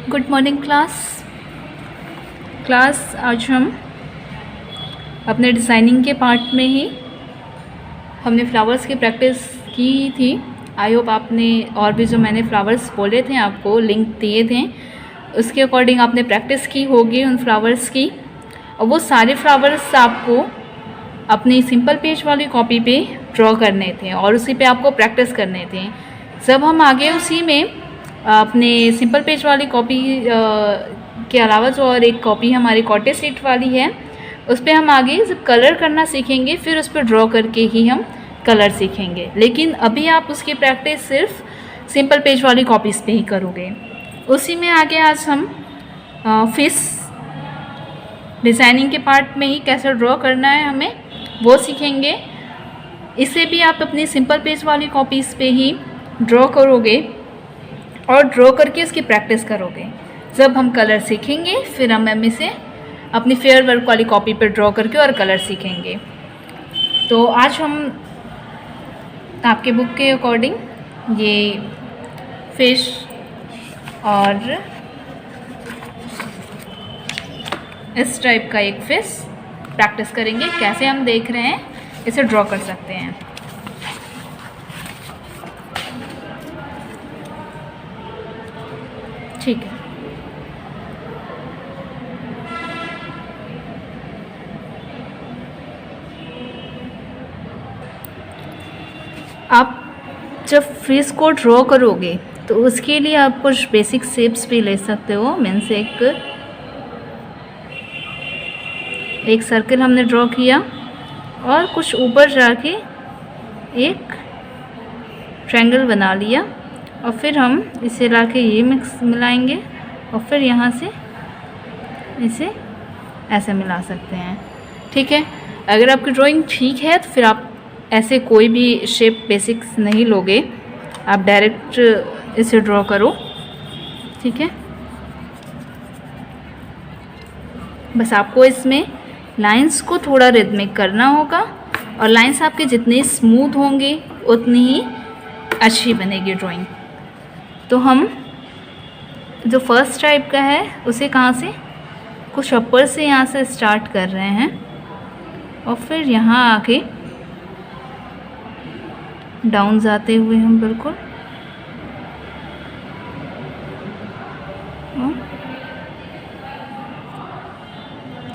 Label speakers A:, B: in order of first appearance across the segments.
A: Good morning class आज हम अपने डिज़ाइनिंग के पार्ट में ही हमने फ्लावर्स की प्रैक्टिस की थी। आई होप आपने और भी जो मैंने फ्लावर्स बोले थे आपको लिंक दिए थे उसके अकॉर्डिंग आपने प्रैक्टिस की होगी उन फ्लावर्स की। और वो सारे फ्लावर्स आपको अपनी सिंपल पेज वाली कॉपी पे ड्रॉ करने थे और उसी पे आपको प्रैक्टिस करने थे। जब हम आगे उसी में अपने सिंपल पेज वाली कॉपी के अलावा जो और एक कॉपी हमारी कॉटेज शीट वाली है उस पर हम आगे जब कलर करना सीखेंगे फिर उस पर ड्रॉ करके ही हम कलर सीखेंगे। लेकिन अभी आप उसकी प्रैक्टिस सिर्फ सिंपल पेज वाली कॉपीज़ पे ही करोगे। उसी में आगे आज हम फिश डिज़ाइनिंग के पार्ट में ही कैसे ड्रॉ करना है हमें वो सीखेंगे। इसे भी आप अपनी सिंपल पेज वाली कॉपीज़ पे ही ड्रॉ करोगे और ड्रॉ करके इसकी प्रैक्टिस करोगे। जब हम कलर सीखेंगे फिर हम इसे अपनी फेयर वर्क वाली कॉपी पर ड्रॉ करके और कलर सीखेंगे। तो आज हम आपके बुक के अकॉर्डिंग ये फिश और इस टाइप का एक फिश प्रैक्टिस करेंगे, कैसे हम देख रहे हैं इसे ड्रॉ कर सकते हैं। ठीक है, आप जब फिश को ड्रॉ करोगे तो उसके लिए आप कुछ बेसिक शेप्स भी ले सकते हो। मीन्स एक सर्कल हमने ड्रॉ किया और कुछ ऊपर जाके एक ट्रायंगल बना लिया और फिर हम इसे लाके ये मिलाएंगे और फिर यहाँ से इसे ऐसे मिला सकते हैं। ठीक है, अगर आपकी ड्राइंग ठीक है तो फिर आप ऐसे कोई भी शेप बेसिक्स नहीं लोगे, आप डायरेक्ट इसे ड्रॉ करो। ठीक है, बस आपको इसमें लाइंस को थोड़ा रिदमिक करना होगा और लाइंस आपके जितने स्मूथ होंगे उतनी ही अच्छी बनेगी ड्राइंग। तो हम जो फर्स्ट टाइप का है उसे कहाँ से कुछ अपर से यहाँ से स्टार्ट कर रहे हैं और फिर यहाँ आके डाउन जाते हुए हम बिल्कुल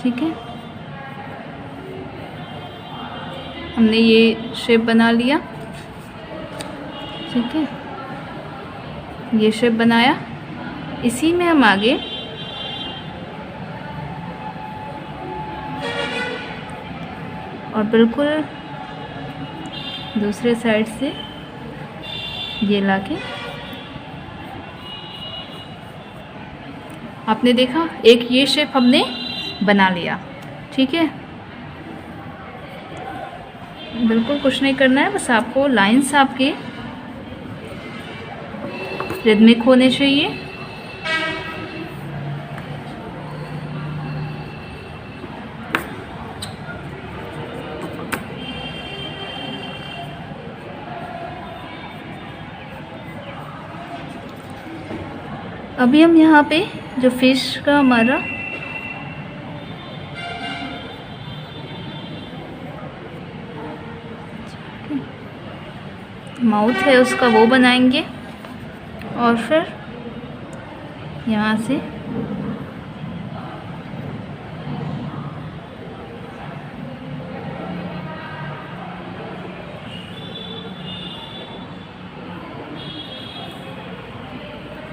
A: ठीक है, हमने ये शेप बना लिया। ठीक है, ये शेप बनाया, इसी में हम आगे और बिल्कुल दूसरे साइड से ये लाके आपने देखा एक ये शेप हमने बना लिया। ठीक है, बिल्कुल कुछ नहीं करना है, बस आपको लाइंस आपके रिदमिक होने चाहिए। अभी हम यहाँ पे जो फिश का हमारा माउथ है उसका वो बनाएंगे और फिर यहाँ से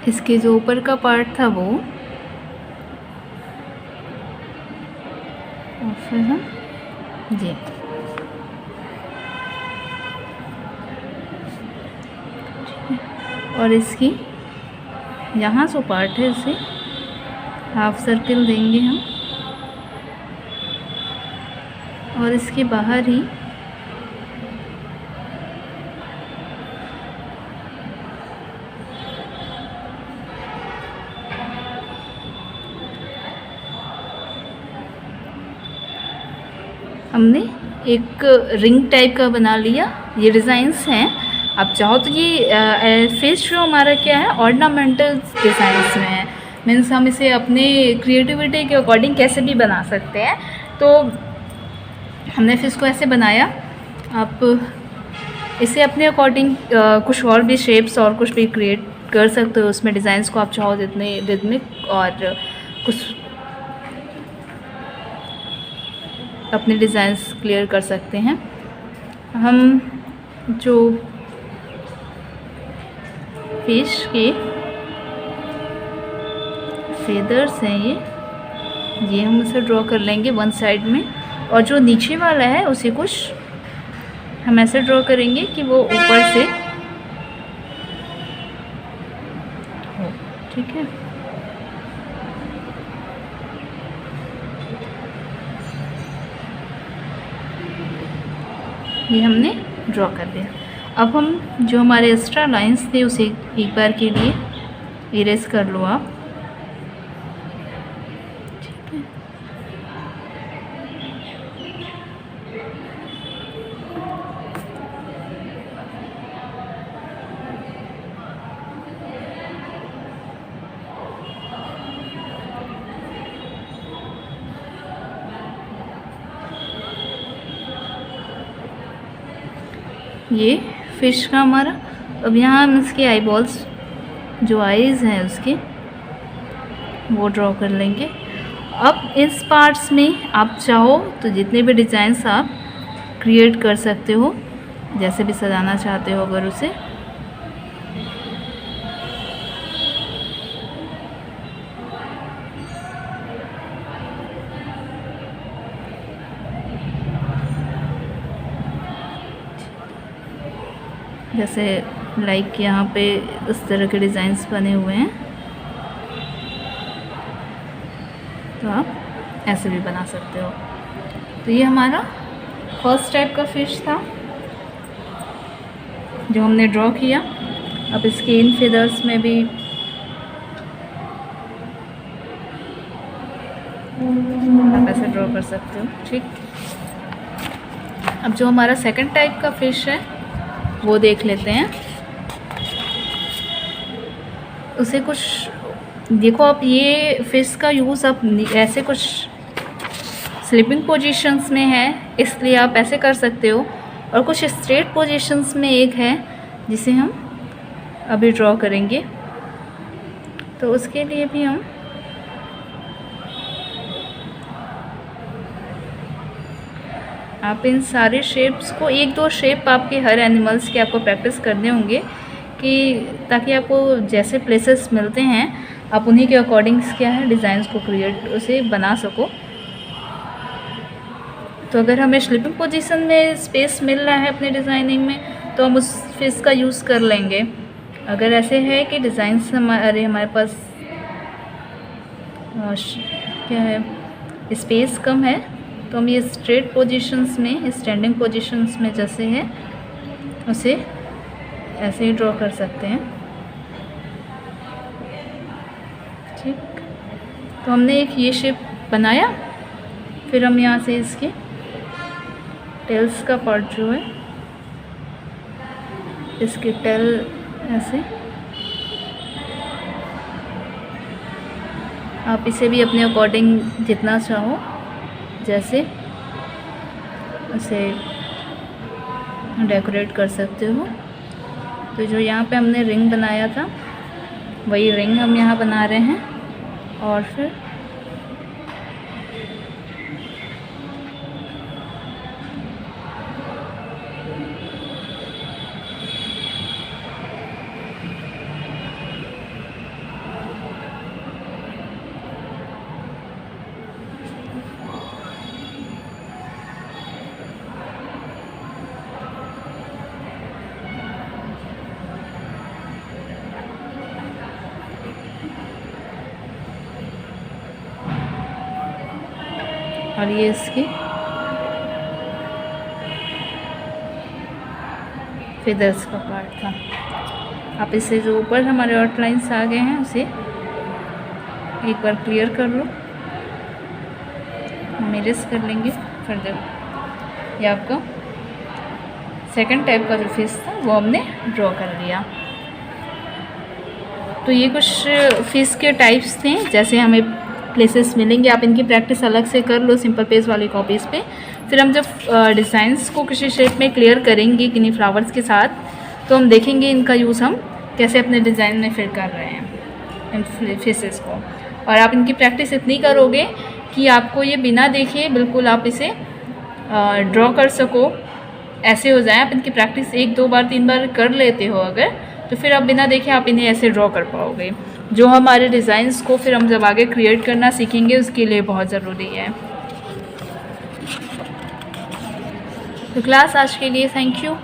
A: इसके जो ऊपर का पार्ट था वो और फिर हम ये और इसकी यहाँ जो पार्ट है इसे हाफ सर्कल देंगे हम और इसके बाहर ही हमने एक रिंग टाइप का बना लिया। ये डिज़ाइंस हैं, आप चाहो तो ये फिश जो हमारा क्या है ऑर्नामेंटल डिज़ाइंस में है, मीन्स हम इसे अपने क्रिएटिविटी के अकॉर्डिंग कैसे भी बना सकते हैं। तो हमने फिश को ऐसे बनाया। आप इसे अपने अकॉर्डिंग कुछ और भी शेप्स और कुछ भी क्रिएट कर सकते हो उसमें, डिज़ाइंस को आप चाहो जितने रिदमिक और कुछ अपने डिज़ाइंस क्लियर कर सकते हैं। हम जो फिश के फेदर्स हैं ये हम उसे ड्रॉ कर लेंगे वन साइड में, और जो नीचे वाला है उसे कुछ हम ऐसे ड्रॉ करेंगे कि वो ऊपर से हो। ठीक है, ये हमने ड्रॉ कर दिया। अब हम जो हमारे एक्स्ट्रा लाइंस थे उसे एक बार के लिए इरेज कर लो आप। ठीक है, ये फिश का हमारा। अब यहाँ हम इसके आई बॉल्स, जो आईज़ हैं उसके, वो ड्रॉ कर लेंगे। अब इस पार्ट्स में आप चाहो तो जितने भी डिज़ाइंस आप क्रिएट कर सकते हो, जैसे भी सजाना चाहते हो अगर उसे। जैसे लाइक यहाँ पे इस तरह के डिज़ाइंस बने हुए हैं, तो आप ऐसे भी बना सकते हो। तो ये हमारा फर्स्ट टाइप का फिश था जो हमने ड्रॉ किया। अब इसके इन फेदर्स में भी आप ऐसे ड्रॉ कर सकते हो। ठीक, अब जो हमारा सेकंड टाइप का फिश है वो देख लेते हैं। उसे कुछ देखो, आप ये फिश का यूज़ आप ऐसे कुछ स्लीपिंग पोजीशंस में है इसलिए आप ऐसे कर सकते हो, और कुछ स्ट्रेट पोजीशंस में एक है जिसे हम अभी ड्रॉ करेंगे। तो उसके लिए भी हम आप इन सारे शेप्स को, एक दो शेप आपके हर एनिमल्स के आपको प्रैक्टिस करने होंगे कि ताकि आपको जैसे प्लेसेस मिलते हैं आप उन्हीं के अकॉर्डिंग क्या है डिज़ाइंस को क्रिएट उसे बना सको। तो अगर हमें स्लीपिंग पोजीशन में स्पेस मिल रहा है अपने डिज़ाइनिंग में तो हम उस फिश का यूज़ कर लेंगे। अगर ऐसे है कि डिज़ाइंस हमारे पास क्या है स्पेस कम है तो हम ये स्ट्रेट पोजीशंस में, स्टैंडिंग पोजीशंस में जैसे है उसे ऐसे ही ड्रॉ कर सकते हैं। ठीक, तो हमने एक ये शेप बनाया। फिर हम यहाँ से इसके टेल्स का पार्ट जो है, इसके टेल ऐसे आप इसे भी अपने अकॉर्डिंग जितना चाहो जैसे उसे डेकोरेट कर सकते हो। तो जो यहाँ पे हमने रिंग बनाया था वही रिंग हम यहाँ बना रहे हैं, और फिर और ये इसकी फेदर्स का पार्ट था। आप इसे जो ऊपर हमारे आउटलाइंस आ गए हैं उसे एक बार क्लियर कर लो, हम इरेज कर लेंगे फर्दर। ये आपका सेकंड टाइप का जो फिश था वो हमने ड्रॉ कर लिया। तो ये कुछ फिश के टाइप्स थे, जैसे हमें प्लेसेस मिलेंगे, आप इनकी प्रैक्टिस अलग से कर लो सिंपल पेज वाली कॉपीज़ पे। फिर हम जब डिज़ाइंस को किसी शेप में क्लियर करेंगे किन्हीं फ्लावर्स के साथ, तो हम देखेंगे इनका यूज़ हम कैसे अपने डिज़ाइन में फिर कर रहे हैं इन फेसेस को। और आप इनकी प्रैक्टिस इतनी करोगे कि आपको ये बिना देखे बिल्कुल आप इसे ड्रॉ कर सको, ऐसे हो जाए। आप इनकी प्रैक्टिस 1 2 बार 3 बार कर लेते हो अगर, तो फिर आप बिना देखे आप इन्हें ऐसे ड्रॉ कर पाओगे, जो हमारे डिज़ाइंस को फिर हम जब आगे क्रिएट करना सीखेंगे उसके लिए बहुत ज़रूरी है। तो क्लास आज के लिए थैंक यू।